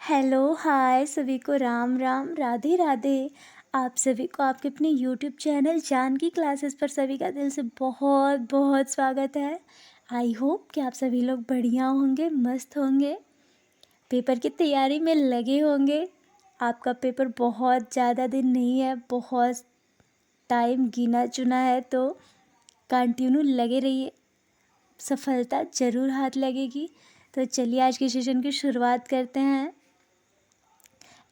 Hello, हाय सभी को राम राम, राधे राधे। आप सभी को आपके अपने यूट्यूब चैनल जानकी क्लासेस पर सभी का दिल से बहुत बहुत स्वागत है। आई होप कि आप सभी लोग बढ़िया होंगे, मस्त होंगे, पेपर की तैयारी में लगे होंगे। आपका पेपर बहुत ज़्यादा दिन नहीं है, बहुत टाइम गिना चुना है, तो कंटिन्यू लगे रहिए, सफलता ज़रूर हाथ लगेगी। तो चलिए आज के सेशन की शुरुआत करते हैं।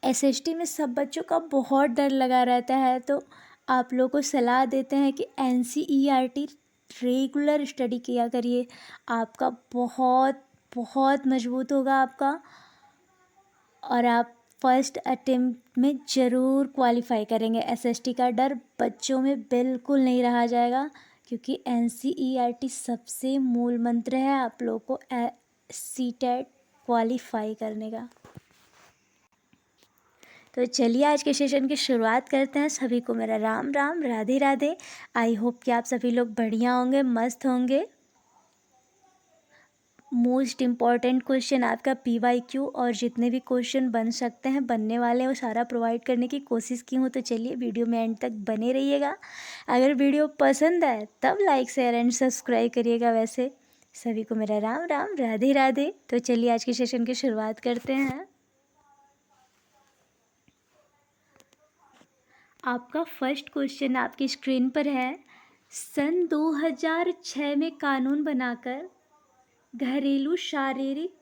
एसएसटी में सब बच्चों का बहुत डर लगा रहता है, तो आप लोगों को सलाह देते हैं कि एनसीईआरटी रेगुलर स्टडी किया करिए। आपका बहुत बहुत मजबूत होगा आपका, और आप फर्स्ट अटेम्प्ट में ज़रूर क्वालिफाई करेंगे। एसएसटी का डर बच्चों में बिल्कुल नहीं रहा जाएगा, क्योंकि एनसीईआरटी सबसे मूल मंत्र है आप लोगों को सीटेट क्वालिफाई करने का। तो चलिए आज के सेशन की शुरुआत करते हैं। सभी को मेरा राम राम, राधे राधे। आई होप कि आप सभी लोग बढ़िया होंगे, मस्त होंगे। मोस्ट इम्पॉर्टेंट क्वेश्चन आपका पीवाईक्यू और जितने भी क्वेश्चन बन सकते हैं, बनने वाले हैं, वो सारा प्रोवाइड करने की कोशिश की हूँ। तो चलिए वीडियो में एंड तक बने रहिएगा। अगर वीडियो पसंद आए तब लाइक शेयर एंड सब्सक्राइब करिएगा। वैसे सभी को मेरा राम राम, राधे राधे। तो चलिए आज के सेशन की शुरुआत करते हैं। आपका फर्स्ट क्वेश्चन आपकी स्क्रीन पर है। सन 2006 में कानून बनाकर घरेलू शारीरिक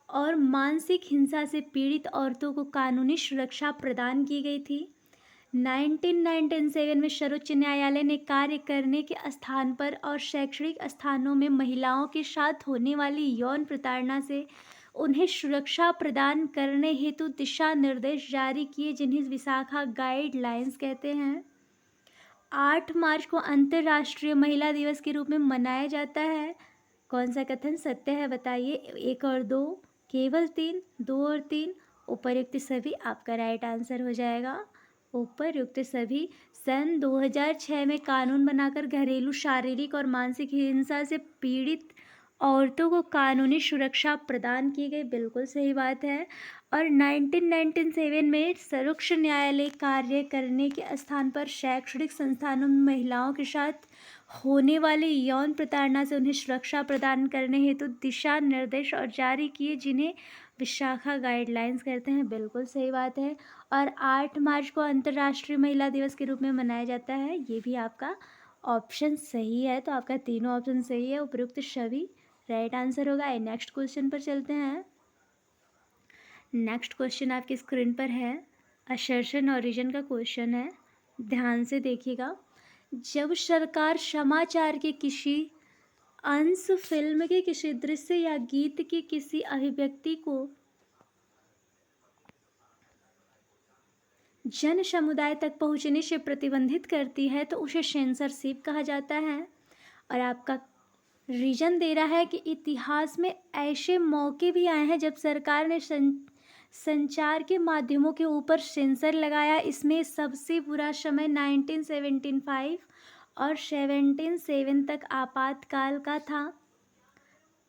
और मानसिक हिंसा से पीड़ित औरतों को कानूनी सुरक्षा प्रदान की गई थी। 1997 में सर्वोच्च न्यायालय ने कार्य करने के स्थान पर और शैक्षणिक स्थानों में महिलाओं के साथ होने वाली यौन प्रताड़ना से उन्हें सुरक्षा प्रदान करने हेतु दिशा निर्देश जारी किए, जिन्हें विशाखा गाइडलाइंस कहते हैं। 8 मार्च को अंतर्राष्ट्रीय महिला दिवस के रूप में मनाया जाता है। कौन सा कथन सत्य है बताइए? 1 और 2, केवल 3, 2 और 3, उपर्युक्त सभी आपका राइट आंसर हो जाएगा। उपर्युक्त सभी। सन 2006 में कानून बनाकर घरेलू शारीरिक और मानसिक हिंसा से पीड़ित औरतों को कानूनी सुरक्षा प्रदान की गई, बिल्कुल सही बात है। और 1997 में सर्वोच्च न्यायालय कार्य करने के स्थान पर शैक्षणिक संस्थानों में महिलाओं के साथ होने वाली यौन प्रताड़ना से उन्हें सुरक्षा प्रदान करने हेतु दिशा निर्देश और जारी किए, जिन्हें विशाखा गाइडलाइंस कहते हैं, बिल्कुल सही बात है। और 8 मार्च को अंतर्राष्ट्रीय महिला दिवस के रूप में मनाया जाता है, ये भी आपका ऑप्शन सही है। तो आपका तीनों ऑप्शन सही है, उपयुक्त सभी राइट आंसर होगा। नेक्स्ट क्वेश्चन पर चलते हैं। नेक्स्ट क्वेश्चन आपकी स्क्रीन पर है। असर्शन ओरिजिन का क्वेश्चन है, ध्यान से देखिएगा। जब सरकार समाचार के किसी अंश, फिल्म के किसी दृश्य या गीत की किसी अभिव्यक्ति को जन समुदाय तक पहुंचने से प्रतिबंधित करती है, तो उसे सेंसरशिप कहा जाता है। और आपका रीजन दे रहा है कि इतिहास में ऐसे मौके भी आए हैं जब सरकार ने संचार के माध्यमों के ऊपर सेंसर लगाया। इसमें सबसे बुरा समय 1975 और 77 तक आपातकाल का था।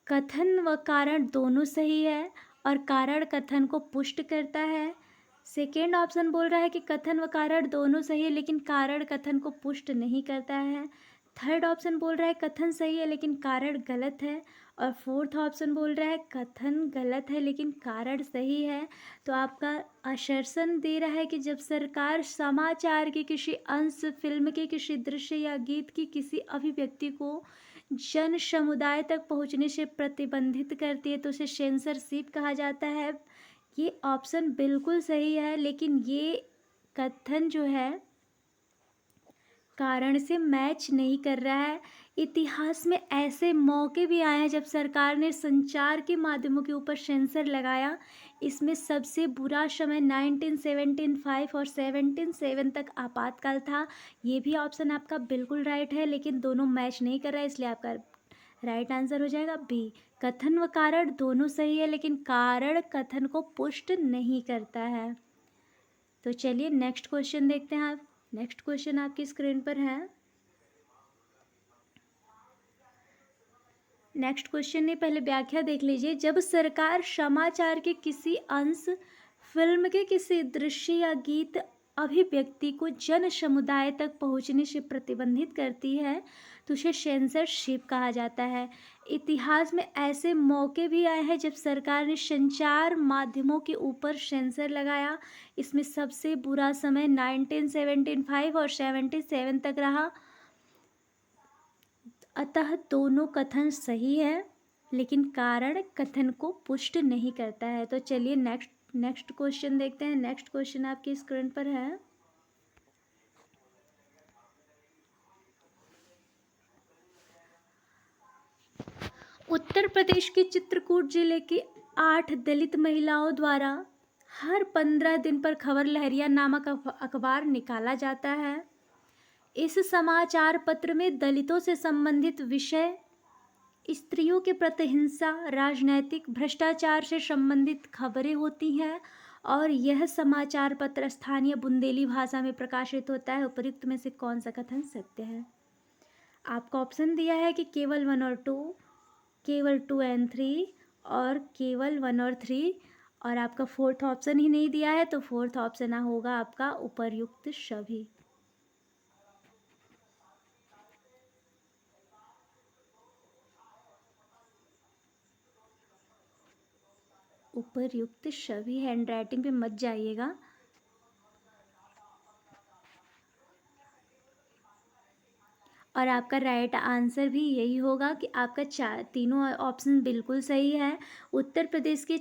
कथन व कारण दोनों सही है, और कारण कथन को पुष्ट करता है। सेकेंड ऑप्शन बोल रहा है कि कथन व कारण दोनों सही है, लेकिन कारण कथन को पुष्ट नहीं करता है। थर्ड ऑप्शन बोल रहा है कथन सही है लेकिन कारण गलत है। और फोर्थ ऑप्शन बोल रहा है कथन गलत है लेकिन कारण सही है। तो आपका आश्वासन दे रहा है कि जब सरकार समाचार के किसी अंश, फिल्म के किसी दृश्य या गीत की किसी अभिव्यक्ति को जन समुदाय तक पहुंचने से प्रतिबंधित करती है, तो उसे सेंसरशिप कहा जाता है। ये ऑप्शन बिल्कुल सही है, लेकिन ये कथन जो है कारण से मैच नहीं कर रहा है। इतिहास में ऐसे मौके भी आए हैं जब सरकार ने संचार के माध्यमों के ऊपर सेंसर लगाया। इसमें सबसे बुरा समय 1975 और 77 तक आपातकाल था। ये भी ऑप्शन आपका बिल्कुल राइट है, लेकिन दोनों मैच नहीं कर रहा है, इसलिए आपका राइट आंसर हो जाएगा बी। कथन व कारण दोनों सही है, लेकिन कारण कथन को पुष्ट नहीं करता है। तो चलिए नेक्स्ट क्वेश्चन देखते हैं आप। नेक्स्ट क्वेश्चन आपकी स्क्रीन पर है। नेक्स्ट क्वेश्चन ने पहले व्याख्या देख लीजिए। जब सरकार समाचार के किसी अंश, फिल्म के किसी दृश्य या गीत अभिव्यक्ति को जन समुदाय तक पहुंचने से प्रतिबंधित करती है तो उसे सेंसरशिप कहा जाता है। इतिहास में ऐसे मौके भी आए हैं जब सरकार ने संचार माध्यमों के ऊपर सेंसर लगाया। इसमें सबसे बुरा समय 1975 और 77 तक रहा। अतः दोनों कथन सही है, लेकिन कारण कथन को पुष्ट नहीं करता है। तो चलिए नेक्स्ट क्वेश्चन देखते हैं। नेक्स्ट क्वेश्चन आपकी स्क्रीन पर है। उत्तर प्रदेश के चित्रकूट जिले के 8 दलित महिलाओं द्वारा हर 15 दिन पर खबर लहरिया नामक अखबार निकाला जाता है। इस समाचार पत्र में दलितों से संबंधित विषय, स्त्रियों के प्रति हिंसा, राजनैतिक भ्रष्टाचार से संबंधित खबरें होती हैं और यह समाचार पत्र स्थानीय बुंदेली भाषा में प्रकाशित होता है। उपयुक्त में से कौन सा कथन सत्य है? आपको ऑप्शन दिया है कि केवल 1 और 2, केवल 2 एंड 3 और केवल 1 और 3, और आपका फोर्थ ऑप्शन ही नहीं दिया है। तो फोर्थ ऑप्शन होगा आपका उपर्युक्त सभी। उपर्युक्त सभी, हैंड राइटिंग पे मत जाइएगा। और आपका राइट आंसर भी यही होगा कि आपका तीनों ऑप्शन बिल्कुल सही है। उत्तर प्रदेश के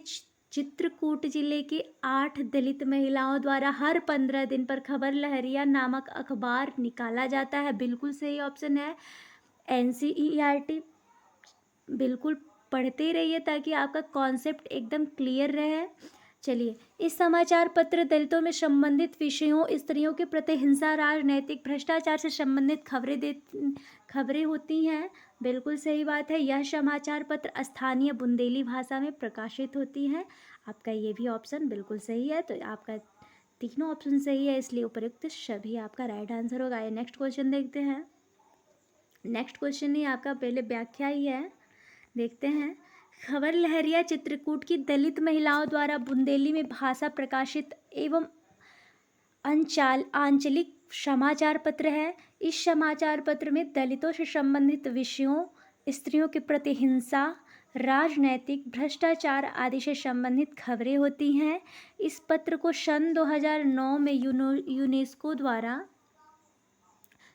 चित्रकूट जिले के 8 दलित महिलाओं द्वारा हर 15 दिन पर खबर लहरिया नामक अखबार निकाला जाता है, बिल्कुल सही ऑप्शन है। NCERT बिल्कुल पढ़ते रहिए ताकि आपका कॉन्सेप्ट एकदम क्लियर रहे। चलिए, इस समाचार पत्र दलितों में संबंधित विषयों, स्त्रियों के प्रति हिंसा, राजनैतिक भ्रष्टाचार से संबंधित खबरें होती हैं, बिल्कुल सही बात है। यह समाचार पत्र स्थानीय बुंदेली भाषा में प्रकाशित होती हैं। आपका ये भी ऑप्शन बिल्कुल सही है। तो आपका तीनों ऑप्शन सही है, इसलिए उपयुक्त सभी आपका राइट आंसर होगा। ये नेक्स्ट क्वेश्चन देखते हैं। नेक्स्ट क्वेश्चन नहीं, आपका पहले व्याख्या ही है, देखते हैं। खबर लहरिया चित्रकूट की दलित महिलाओं द्वारा बुंदेली में भाषा प्रकाशित एवं आंचलिक समाचार पत्र है। इस समाचार पत्र में दलितों से संबंधित विषयों, स्त्रियों के प्रति हिंसा, राजनैतिक भ्रष्टाचार आदि से संबंधित खबरें होती हैं। इस पत्र को सन 2009 में यूनेस्को द्वारा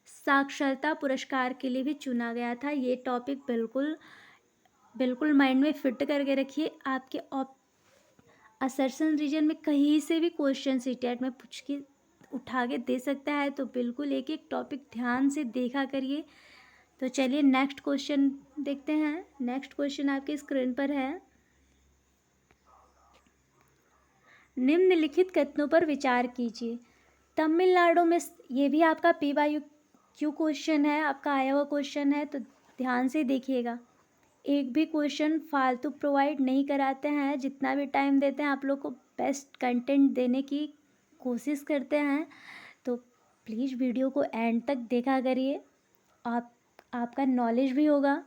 साक्षरता पुरस्कार के लिए भी चुना गया था। ये टॉपिक बिल्कुल माइंड में फिट करके रखिए। आपके असर्शन रीजन में कहीं से भी क्वेश्चन सीटेट में पूछ के उठा के दे सकता है, तो बिल्कुल एक एक टॉपिक ध्यान से देखा करिए। तो चलिए नेक्स्ट क्वेश्चन देखते हैं। नेक्स्ट क्वेश्चन आपके स्क्रीन पर है। निम्नलिखित कथनों पर विचार कीजिए। तमिलनाडु में, ये भी आपका PYQ क्वेश्चन है, आपका आया हुआ क्वेश्चन है, तो ध्यान से देखिएगा। एक भी क्वेश्चन फालतू प्रोवाइड नहीं कराते हैं। जितना भी टाइम देते हैं आप लोग को बेस्ट कंटेंट देने की कोशिश करते हैं। तो प्लीज़ वीडियो को एंड तक देखा करिए, आपका नॉलेज भी होगा।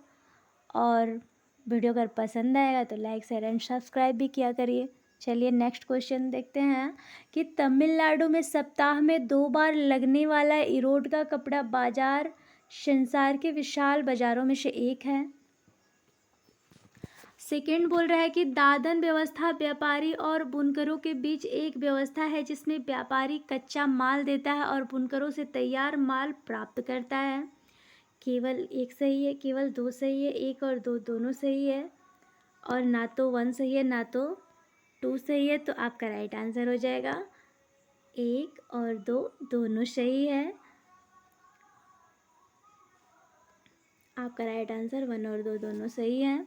और वीडियो अगर पसंद आएगा तो लाइक शेयर एंड सब्सक्राइब भी किया करिए। चलिए नेक्स्ट क्वेश्चन देखते हैं कि तमिलनाडु में सप्ताह में 2 बार लगने वाला इरोड का कपड़ा बाजार संसार के विशाल बाजारों में से एक है। सेकेंड बोल रहा है कि दादन व्यवस्था व्यापारी और बुनकरों के बीच एक व्यवस्था है जिसमें व्यापारी कच्चा माल देता है और बुनकरों से तैयार माल प्राप्त करता है। केवल एक सही है, केवल 2 सही है, 1 और 2 दोनों सही है, और ना तो 1 सही है ना तो 2 सही है। तो आपका राइट आंसर हो जाएगा 1 और 2 दोनों सही है। आपका राइट आंसर 1 और 2 दोनों सही है।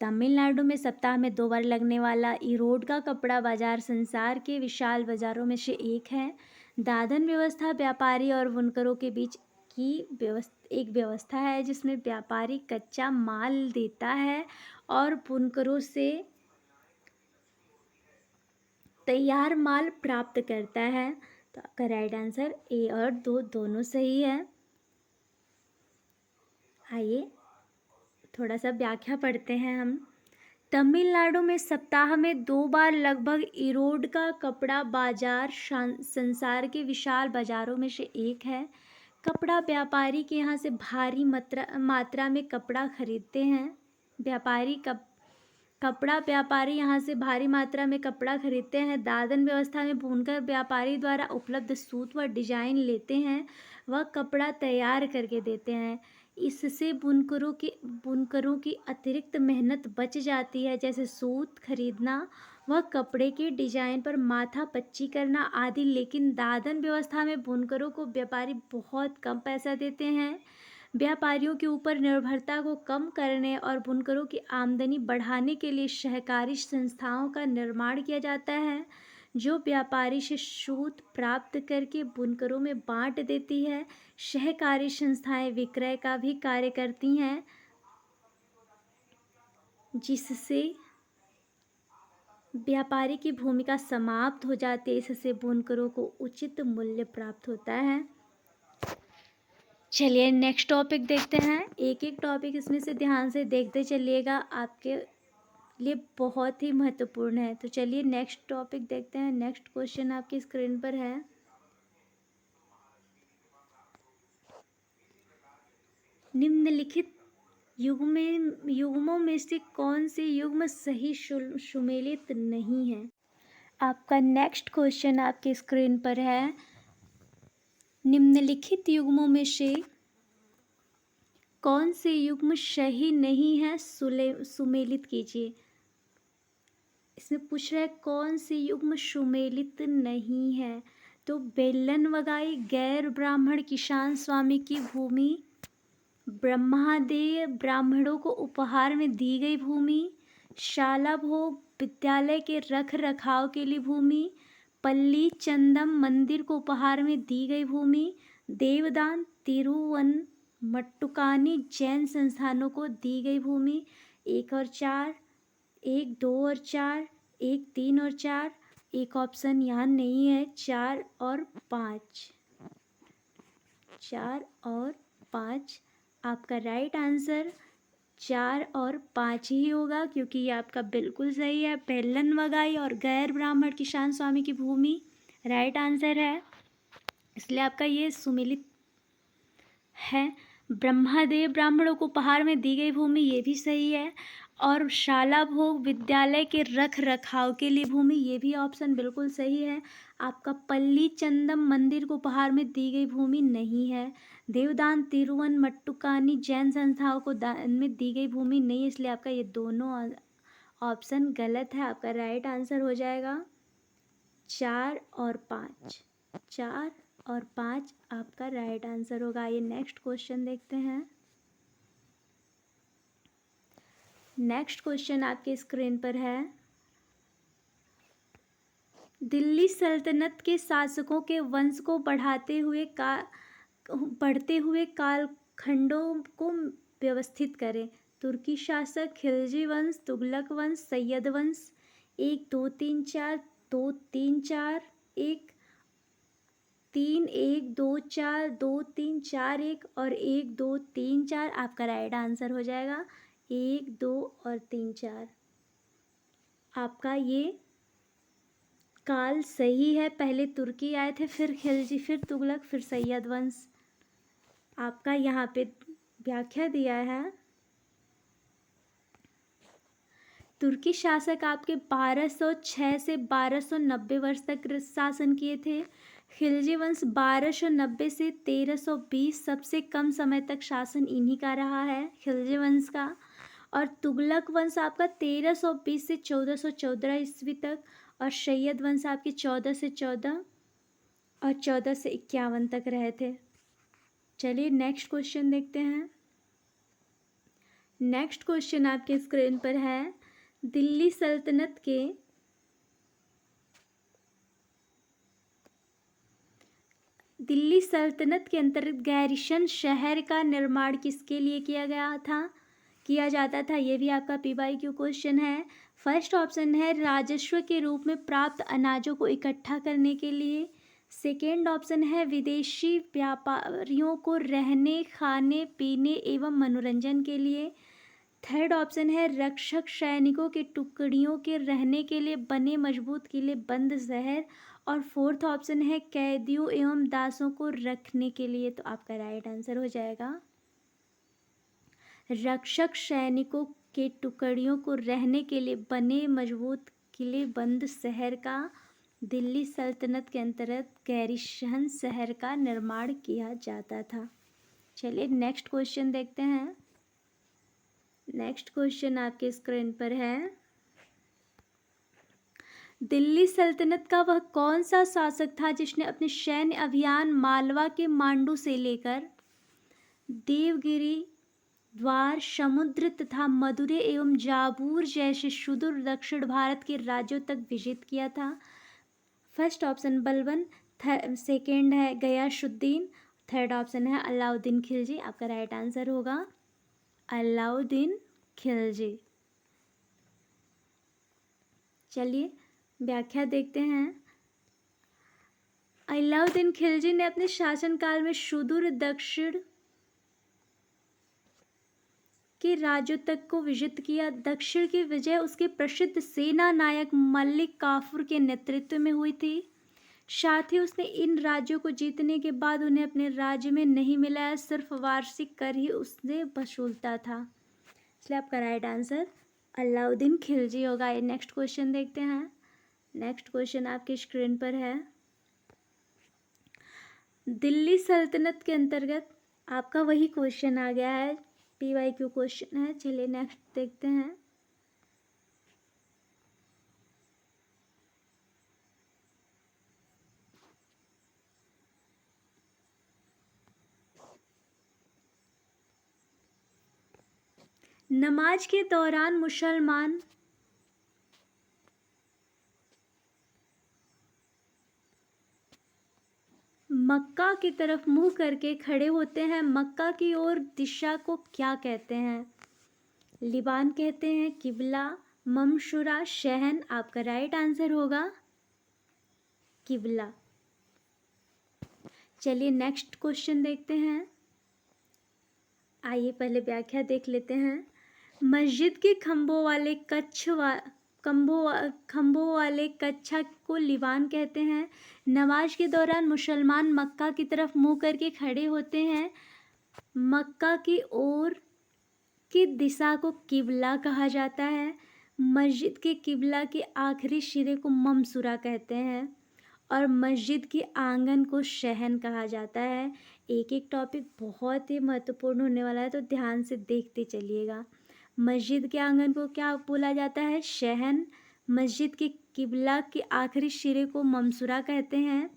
तमिलनाडु में सप्ताह में 2 बार लगने वाला इरोड का कपड़ा बाजार संसार के विशाल बाजारों में से एक है। दादन व्यवस्था व्यापारी और बुनकरों के बीच की एक व्यवस्था है जिसमें व्यापारी कच्चा माल देता है और बुनकरों से तैयार माल प्राप्त करता है। तो आपका राइट आंसर A और 2 दोनों सही है। आइए थोड़ा सा व्याख्या पढ़ते हैं हम। तमिलनाडु में सप्ताह में 2 बार लगभग इरोड का कपड़ा बाजार संसार के विशाल बाजारों में से एक है। कपड़ा व्यापारी के यहाँ से भारी मात्रा में कपड़ा खरीदते हैं। कपड़ा व्यापारी यहाँ से भारी मात्रा में कपड़ा खरीदते हैं। दादन व्यवस्था में बुनकर व्यापारी द्वारा उपलब्ध सूत व डिजाइन लेते हैं, वह कपड़ा तैयार करके देते हैं। इससे बुनकरों की अतिरिक्त मेहनत बच जाती है, जैसे सूत खरीदना व कपड़े के डिजाइन पर माथा पच्ची करना आदि। लेकिन दादन व्यवस्था में बुनकरों को व्यापारी बहुत कम पैसा देते हैं। व्यापारियों के ऊपर निर्भरता को कम करने और बुनकरों की आमदनी बढ़ाने के लिए सहकारी संस्थाओं का निर्माण किया जाता है, जो व्यापारी से सूत प्राप्त करके बुनकरों में बांट देती है। सहकारी संस्थाएं विक्रय का भी कार्य करती हैं, जिससे व्यापारी की भूमिका समाप्त हो जाती है। इससे बुनकरों को उचित मूल्य प्राप्त होता है। चलिए नेक्स्ट टॉपिक देखते हैं। एक एक टॉपिक इसमें से ध्यान से देखते चलिएगा, आपके लिए बहुत ही महत्वपूर्ण है। तो चलिए नेक्स्ट टॉपिक देखते हैं। नेक्स्ट क्वेश्चन आपकी स्क्रीन पर है। निम्नलिखित युग्मों में से कौन से युग्म सही सुमेलित नहीं है? आपका नेक्स्ट क्वेश्चन आपकी स्क्रीन पर है। निम्नलिखित युग्मों में से कौन से युग्म सही नहीं है, सुमेलित कीजिए। इसमें पूछ रहा है कौन से युग्म सुमेलित नहीं है। तो बेलन वगाई गैर ब्राह्मण किसान स्वामी की भूमि, ब्रह्मादेय ब्राह्मणों को उपहार में दी गई भूमि, शाला भोग विद्यालय के रख रखाव के लिए भूमि, पल्ली चंदम मंदिर को उपहार में दी गई भूमि, देवदान तिरुवनमट्टुकानी जैन संस्थानों को दी गई भूमि। 1 और 4, 1, 2 और 4, 1, 3 और 4, एक ऑप्शन यहाँ नहीं है। 4 और 5, 4 और 5 आपका राइट आंसर 4 और 5 ही होगा, क्योंकि ये आपका बिल्कुल सही है। बेलन वगाई और गैर ब्राह्मण किसान स्वामी की भूमि राइट आंसर है, इसलिए आपका ये सुमेलित है। ब्रह्मादेव ब्राह्मणों को उपहार में दी गई भूमि ये भी सही है। और शाला भोग विद्यालय के रख रखाव के लिए भूमि ये भी ऑप्शन बिल्कुल सही है। आपका पल्ली चंदम मंदिर को उपहार में दी गई भूमि नहीं है। देवदान तिरुवनमट्टुकानी जैन संस्थाओं को दान में दी गई भूमि नहीं है, इसलिए आपका ये दोनों ऑप्शन गलत है। आपका राइट आंसर हो जाएगा 4 और 5, 4 और 5 आपका राइट आंसर होगा। ये नेक्स्ट क्वेश्चन देखते हैं। नेक्स्ट क्वेश्चन आपके स्क्रीन पर है। दिल्ली सल्तनत के शासकों के वंश को बढ़ते हुए कालखंडों को व्यवस्थित करें। तुर्की शासक, खिलजी वंश, तुगलक वंश, सैयद वंश। 1, 2, 3, 4, 2, 3, 4, 1, 3, 1, 2, 4, 2, 3, 4, 1 और 1, 2, 3, 4 आपका राइट आंसर हो जाएगा। 1, 2 और 3, 4 आपका ये काल सही है। पहले तुर्की आए थे, फिर खिलजी, फिर तुगलक, फिर सैयद वंश। आपका यहाँ पे व्याख्या दिया है। तुर्की शासक आपके 1206 से 1290 वर्ष तक शासन किए थे। खिलजी वंश 1290 से 1320 सबसे कम समय तक शासन इन्हीं का रहा है, खिलजी वंश का। और तुगलक वंश आपका 1320 से 1414 ईस्वी तक, और सैयद वंश आपके 14 से 14 और 14 से 51 तक रहे थे। चलिए नेक्स्ट क्वेश्चन देखते हैं। नेक्स्ट क्वेश्चन आपके स्क्रीन पर है। दिल्ली सल्तनत के अंतर्गत गैरिसन शहर का निर्माण किसके लिए किया जाता था? ये भी आपका PYQ क्वेश्चन है। फर्स्ट ऑप्शन है राजस्व के रूप में प्राप्त अनाजों को इकट्ठा करने के लिए। सेकेंड ऑप्शन है विदेशी व्यापारियों को रहने, खाने, पीने एवं मनोरंजन के लिए। थर्ड ऑप्शन है रक्षक सैनिकों के टुकड़ियों के रहने के लिए बने मजबूत किले बंद शहर। और फोर्थ ऑप्शन है कैदियों एवं दासों को रखने के लिए। तो आपका राइट आंसर हो जाएगा रक्षक सैनिकों के टुकड़ियों को रहने के लिए बने मजबूत किले बंद शहर का दिल्ली सल्तनत के अंतर्गत गैरिसन शहर का निर्माण किया जाता था। चलिए नेक्स्ट क्वेश्चन देखते हैं। नेक्स्ट क्वेश्चन आपके स्क्रीन पर है, दिल्ली सल्तनत का वह कौन सा शासक था जिसने अपने सैन्य अभियान मालवा के मांडू से लेकर देवगिरी द्वार समुद्र तथा मदुरै एवं जाबूर जैसे सुदूर दक्षिण भारत के राज्यों तक विजित किया था। फर्स्ट ऑप्शन बलबन, सेकेंड है गयासुद्दीन, थर्ड ऑप्शन है अलाउद्दीन खिलजी। आपका राइट आंसर होगा अलाउद्दीन खिलजी। चलिए व्याख्या देखते हैं। अलाउद्दीन खिलजी ने अपने शासनकाल में सुदूर दक्षिण के राज्यों तक को विजित किया। दक्षिण की विजय उसके प्रसिद्ध सेना नायक मलिक काफूर के नेतृत्व में हुई थी। साथ ही उसने इन राज्यों को जीतने के बाद उन्हें अपने राज्य में नहीं मिलाया, सिर्फ वार्षिक कर ही उसने वसूलता था। इसलिए आपका राइट आंसर अलाउद्दीन खिलजी होगा। नेक्स्ट क्वेश्चन देखते हैं। नेक्स्ट क्वेश्चन आपकी स्क्रीन पर है, दिल्ली सल्तनत के अंतर्गत आपका वही क्वेश्चन आ गया है, PYQ क्वेश्चन है। चलिए नेक्स्ट देखते हैं। नमाज के दौरान मुसलमान मक्का की तरफ मुंह करके खड़े होते हैं। मक्का की ओर दिशा को क्या कहते हैं? लिबान कहते हैं, किबला, ममशुरा, शहन। आपका राइट आंसर होगा किबला। चलिए नेक्स्ट क्वेश्चन देखते हैं। आइए पहले व्याख्या देख लेते हैं। मस्जिद के खंभों वाले कच्छा को लिबान कहते हैं। नमाज के दौरान मुसलमान मक्का की तरफ मुंह करके खड़े होते हैं। मक्का की ओर की दिशा को किबला कहा जाता है। मस्जिद के किबला के आखिरी सिरे को ममसूरा कहते हैं और मस्जिद के आंगन को शहन कहा जाता है। एक एक टॉपिक बहुत ही महत्वपूर्ण होने वाला है, तो ध्यान से देखते चलिएगा। मस्जिद के आंगन को क्या बोला जाता है? शहन। मस्जिद के किबला के आखिरी सिरे को ममसूरा कहते हैं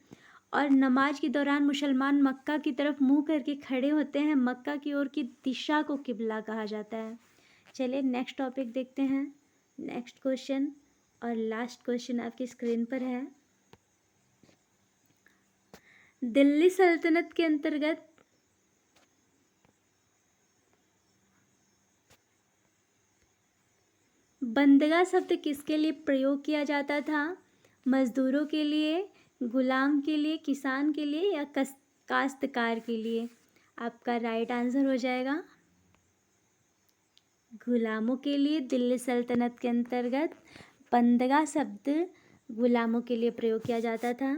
और नमाज के दौरान मुसलमान मक्का की तरफ मुंह करके खड़े होते हैं। मक्का की ओर की दिशा को किबला कहा जाता है। चलिए नेक्स्ट टॉपिक देखते हैं। नेक्स्ट क्वेश्चन और लास्ट क्वेश्चन आपकी स्क्रीन पर है। दिल्ली सल्तनत के अंतर्गत बंदगा शब्द किसके लिए प्रयोग किया जाता था? मजदूरों के लिए, गुलाम के लिए, किसान के लिए या काश्तकार के लिए? आपका राइट आंसर हो जाएगा गुलामों के लिए। दिल्ली सल्तनत के अंतर्गत बंदगा शब्द गुलामों के लिए प्रयोग किया जाता था।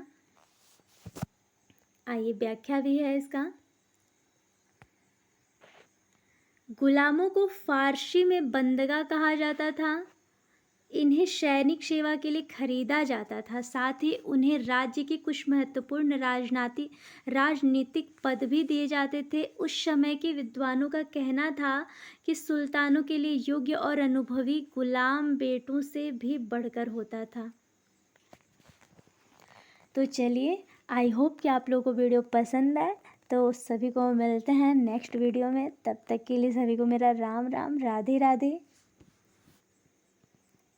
आइए व्याख्या भी है इसका। गुलामों को फारसी में बंदगा कहा जाता था। इन्हें सैनिक सेवा के लिए खरीदा जाता था। साथ ही उन्हें राज्य के कुछ महत्वपूर्ण राजनीतिक पद भी दिए जाते थे। उस समय के विद्वानों का कहना था कि सुल्तानों के लिए योग्य और अनुभवी गुलाम बेटों से भी बढ़कर होता था। तो चलिए, आई होप कि आप लोगों को वीडियो पसंद आए। तो सभी को मिलते हैं नेक्स्ट वीडियो में। तब तक के लिए सभी को मेरा राम राम, राधे राधे।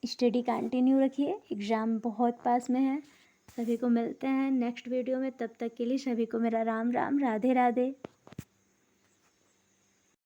स्टडी कंटिन्यू रखिए, एग्ज़ाम बहुत पास में है। सभी को मिलते हैं नेक्स्ट वीडियो में। तब तक के लिए सभी को मेरा राम राम, राधे राधे।